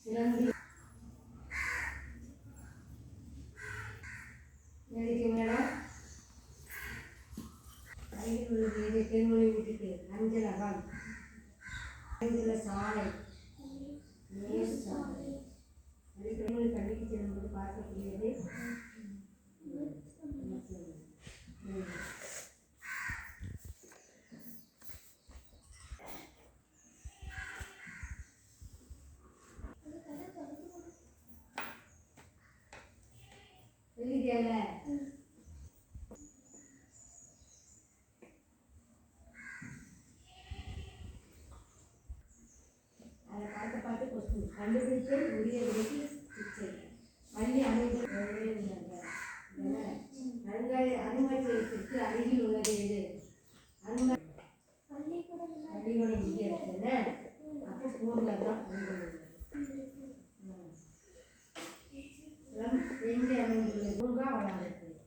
சிலந்தி எதுக்கு மேடம் அருகில் உள்ள வீடு தென்மொழி வீட்டுக்கு அஞ்சலகம் அருகிலுள்ள சாலை நேர் சாலை தென்மொழி பள்ளிக்கு செல்லும்போது பார்க்கக்கூடியது வெள்ளிக்கிழமை அதை பார்த்து கொஸ்டின் கண்டுபிடித்து உரிய விலைக்கு சிகிச்சை பள்ளி அமைப்பு அனுமதிக்கு அருகில் உள்ளது எது பள்ளிக்கூடம் இங்கே இருக்குன்னு அப்போ பூரில் தான் எங்கே அமைந்துள்ளது பூங்கா வளாகத்தில்